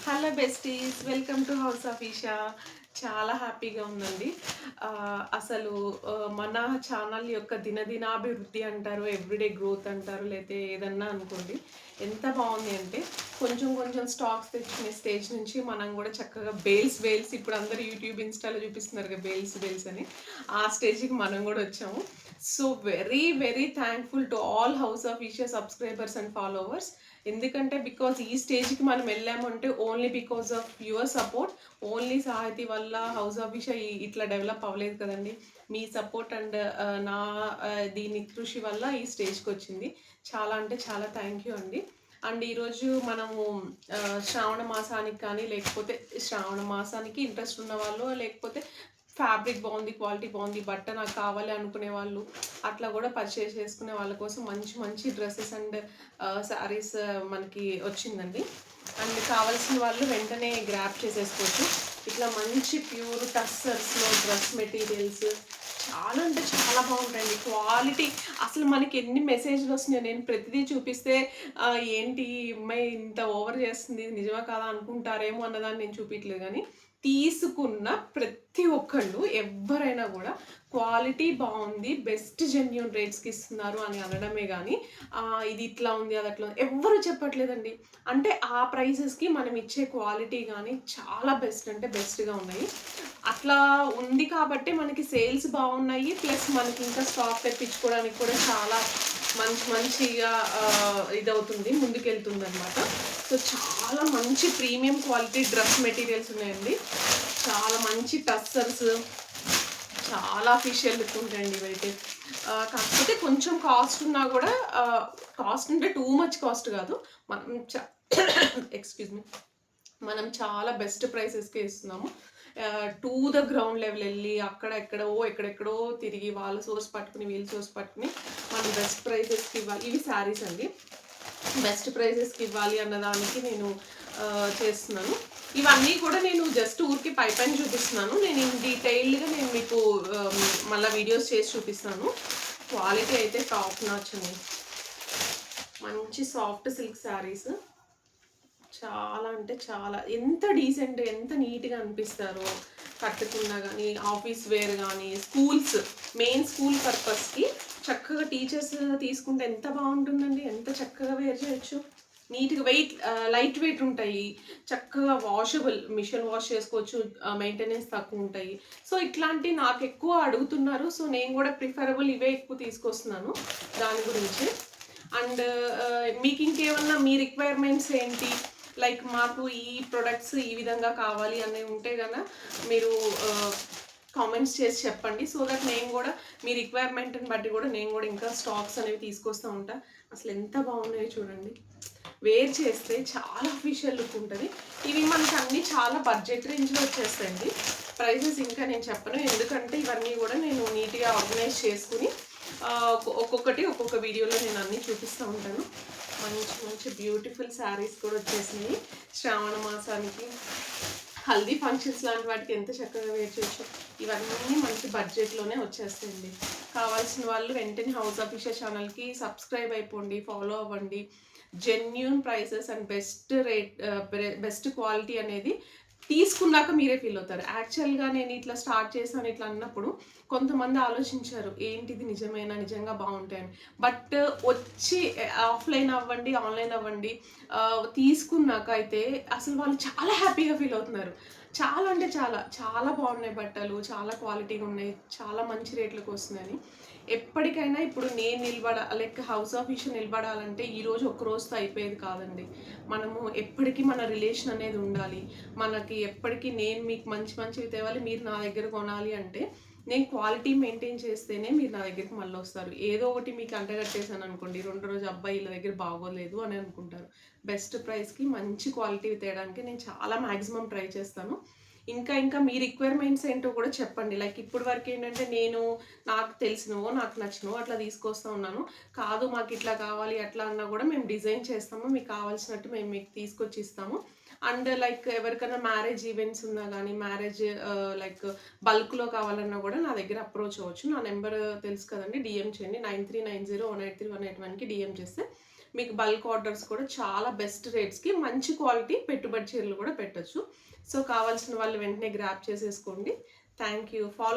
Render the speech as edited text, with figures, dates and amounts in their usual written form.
Hello besties, welcome to House of Eesha. చాలా హ్యాపీగా ఉందండి. అసలు మన ఛానల్ యొక్క దినదినాభివృద్ధి అంటారు, ఎవ్రీడే గ్రోత్ అంటారు, లేతే ఏదన్నా అనుకోండి. ఎంత బాగుంది అంటే కొంచెం కొంచెం స్టాక్స్ తెచ్చుకునే స్టేజ్ నుంచి మనం కూడా చక్కగా బేల్స్ ఇప్పుడు అందరూ యూట్యూబ్ ఇన్స్టాలో చూపిస్తున్నారు కదా, బేల్స్ అని. ఆ స్టేజ్కి మనం కూడా వచ్చాము. So very very thankful to all House of Eesha subscribers and followers. ఎందుకంటే బికాజ్ ఈ స్టేజ్కి మనం వెళ్ళాము అంటే only because of your support. Only Sahithi వల్ల హౌస్ ఆఫ్ విష ఇట్లా డెవలప్ అవ్వలేదు కదండి. మీ సపోర్ట్ అండ్ నా దీని కృషి వల్ల ఈ స్టేజ్కి వచ్చింది. చాలా అంటే చాలా థ్యాంక్ యూ అండి. అండ్ ఈరోజు మనము శ్రావణ మాసానికి కానీ, లేకపోతే శ్రావణ మాసానికి ఇంట్రెస్ట్ ఉన్న వాళ్ళు, లేకపోతే ఫ్యాబ్రిక్ బాగుంది, క్వాలిటీ బాగుంది, బట్ట నాకు కావాలి అనుకునే వాళ్ళు, అట్లా కూడా పర్చేస్ చేసుకునే వాళ్ళ కోసం మంచి మంచి డ్రెస్సెస్ అండ్ శారీస్ మనకి వచ్చిందండి. అండ్ కావాల్సిన వాళ్ళు వెంటనే గ్రాప్ చేసేసుకోవచ్చు. ఇట్లా మంచి ప్యూర్ టస్సర్స్లో డ్రెస్ మెటీరియల్స్ చాలా అంటే చాలా బాగుంటాయండి. క్వాలిటీ అసలు మనకి ఎన్ని మెసేజ్లు వస్తున్నాయో, నేను ప్రతిదీ చూపిస్తే ఏంటి ఈ అమ్మాయి ఇంత ఓవర్ చేస్తుంది, ఇది నిజమా కాదా అనుకుంటారేమో అన్నదాన్ని నేను చూపించలేదు. కానీ తీసుకున్న ప్రతి ఒక్కళ్ళు ఎవ్వరైనా కూడా క్వాలిటీ బాగుంది, బెస్ట్ జెన్యూన్ రేట్స్కి ఇస్తున్నారు అని అనడమే కానీ ఇది ఇట్లా ఉంది, అది అట్లా ఉంది ఎవ్వరు చెప్పట్లేదండి. అంటే ఆ ప్రైసెస్కి మనం ఇచ్చే క్వాలిటీ కానీ చాలా బెస్ట్ అంటే బెస్ట్గా ఉన్నాయి. అట్లా ఉంది కాబట్టి మనకి సేల్స్ బాగున్నాయి, ప్లస్ మనకి ఇంకా స్టాక్ తెప్పించుకోవడానికి కూడా చాలా మంచిగా ఇదవుతుంది, ముందుకెళ్తుంది అనమాట. సో చాలా మంచి ప్రీమియం క్వాలిటీ డ్రెస్ మెటీరియల్స్ ఉన్నాయండి. చాలా మంచి టస్సర్స్, చాలా అఫీషియల్ లుక్ ఉంటాయండి ఇవైతే. కాకపోతే కొంచెం కాస్ట్ ఉన్నా కూడా, కాస్ట్ అంటే టూ మచ్ కాస్ట్ కాదు, మనం ఎక్స్క్యూజ్ మీ, మనం చాలా బెస్ట్ ప్రైసెస్కే ఇస్తున్నాము. టు ద గ్రౌండ్ లెవెల్ వెళ్ళి ఎక్కడెక్కడో తిరిగి వాళ్ళ సోర్స్ పట్టుకుని వీళ్ళ సోర్స్ పట్టుకుని మనం బెస్ట్ ప్రైసెస్కి ఇవ్వాలి. ఇవి శారీస్ అండి, బెస్ట్ ప్రైజెస్కి ఇవ్వాలి అన్నదానికి నేను చేస్తున్నాను. ఇవన్నీ కూడా నేను జస్ట్ ఊరికి పైన చూపిస్తున్నాను. నేను ఇన్ డీటెయిల్డ్గా నేను మీకు మళ్ళీ వీడియోస్ చేసి చూపిస్తాను. క్వాలిటీ అయితే టాప్ నాచ్ అండి. మంచి సాఫ్ట్ సిల్క్ శారీస్, చాలా అంటే చాలా ఎంత డీసెంట్, ఎంత నీట్గా అనిపిస్తారో కట్టుకున్నా కానీ. ఆఫీస్ వేర్ కానీ, స్కూల్స్, మెయిన్ స్కూల్ పర్పస్కి చక్కగా టీచర్స్ తీసుకుంటే ఎంత బాగుంటుందండి, ఎంత చక్కగా వేర్ చేయొచ్చు. నీట్గా లైట్ వెయిట్ ఉంటాయి, చక్కగా వాషబుల్, మిషన్ వాష్ చేసుకోవచ్చు, మెయింటెనెన్స్ తక్కువ ఉంటాయి. సో ఇట్లాంటి నాకు ఎక్కువ అడుగుతున్నారు. సో నేను కూడా ప్రిఫరబుల్ ఇవే ఎక్కువ తీసుకొస్తున్నాను దాని గురించి. అండ్ మీకు ఇంకేమన్నా మీ రిక్వైర్మెంట్స్ ఏంటి, లైక్ మాకు ఈ ప్రొడక్ట్స్ ఈ విధంగా కావాలి అనేవి ఉంటే కనుక మీరు కామెంట్స్ చేసి చెప్పండి. సో దట్ నేను కూడా మీ రిక్వైర్మెంట్ని బట్టి కూడా నేను కూడా ఇంకా స్టాక్స్ అనేవి తీసుకొస్తూ ఉంటా. అసలు ఎంత బాగున్నాయో చూడండి, వేర్ చేస్తే చాలా అఫీషియల్ లుక్ ఉంటుంది. ఇవి మనకి అన్నీ చాలా బడ్జెట్ రేంజ్లో వచ్చేస్తాయండి. ప్రైజెస్ ఇంకా నేను చెప్పను, ఎందుకంటే ఇవన్నీ కూడా నేను నీట్గా ఆర్గనైజ్ చేసుకుని ఒక్కొక్కటి ఒక్కొక్క వీడియోలో నేను అన్నీ చూపిస్తూ ఉంటాను. మంచి మంచి బ్యూటిఫుల్ శారీస్ కూడా వచ్చేసినాయి. శ్రావణ మాసానికి హల్దీ ఫంక్షన్స్ లాంటి వాటికి ఎంత చక్కగా వేర్ చేయొచ్చు. ఇవన్నీ మంచి బడ్జెట్లోనే వచ్చేస్తాయండి. కావాల్సిన వాళ్ళు వెంటనే హౌస్ ఆఫ్ ఈషా ఛానల్కి సబ్స్క్రైబ్ అయిపోండి, ఫాలో అవ్వండి. Genuine prices and best quality అనేది తీసుకున్నాక మీరే ఫీల్ అవుతారు. యాక్చువల్గా నేను ఇట్లా స్టార్ట్ చేశాను ఇట్లా అన్నప్పుడు కొంతమంది ఆలోచించారు, ఏంటిది నిజంగా బాగుంటాయని. బట్ వచ్చి ఆఫ్లైన్ అవ్వండి, ఆన్లైన్ అవ్వండి, తీసుకున్నాక అయితే అసలు వాళ్ళు చాలా హ్యాపీగా ఫీల్ అవుతున్నారు. చాలా అంటే చాలా చాలా బాగున్నాయి బట్టలు, చాలా క్వాలిటీగా ఉన్నాయి, చాలా మంచి రేట్లకు వస్తున్నాయని. ఎప్పటికైనా ఇప్పుడు నేను లైక్ హౌస్ ఆఫ్ ఈషా నిలబడాలంటే ఈరోజు ఒక్క రోజుతో అయిపోయేది కాదండి. మనము ఎప్పటికీ మన రిలేషన్ అనేది ఉండాలి. మనకి ఎప్పటికీ నేను మీకు మంచి మంచివి తేవాలి, మీరు నా దగ్గర కొనాలి అంటే నేను క్వాలిటీ మెయింటైన్ చేస్తేనే మీరు నా దగ్గరికి మళ్ళీ వస్తారు. ఏదో ఒకటి మీకు అంటగట్టేసాను అనుకోండి, రెండో రోజు అబ్బాయి వీళ్ళ దగ్గర బాగోలేదు అని అనుకుంటారు. బెస్ట్ ప్రైస్కి మంచి క్వాలిటీ తేయడానికి నేను చాలా మ్యాక్సిమం ట్రై చేస్తాను. ఇంకా మీ రిక్వైర్మెంట్స్ ఏంటో కూడా చెప్పండి. లైక్ ఇప్పుడు వరకు ఏంటంటే నేను నాకు తెలిసినవో నాకు నచ్చినవో అట్లా తీసుకొస్తూ ఉన్నాను. కాదు మాకు ఇట్లా కావాలి అట్లా అన్నా కూడా మేము డిజైన్ చేస్తాము, మీకు కావాల్సినట్టు మేము మీకు తీసుకొచ్చి ఇస్తాము. అండ్ లైక్ ఎవరికైనా మ్యారేజ్ ఈవెంట్స్ ఉన్నా కానీ, మ్యారేజ్ లైక్ బల్క్లో కావాలన్నా కూడా నా దగ్గర అప్రోచ్ అవ్వచ్చు. నా నెంబర్ తెలుసు కదండి, డిఎం చేయండి. 9390183181కి డిఎం చేస్తే మీకు బల్క్ ఆర్డర్స్ కూడా చాలా బెస్ట్ రేట్స్‌కి మంచి క్వాలిటీ పెట్టుబడి చీరలు కూడా పెట్టొచ్చు. సో, కావాల్సిన వాళ్ళు వెంటనే గ్రాబ్ చేసేసుకోండి. Thank you.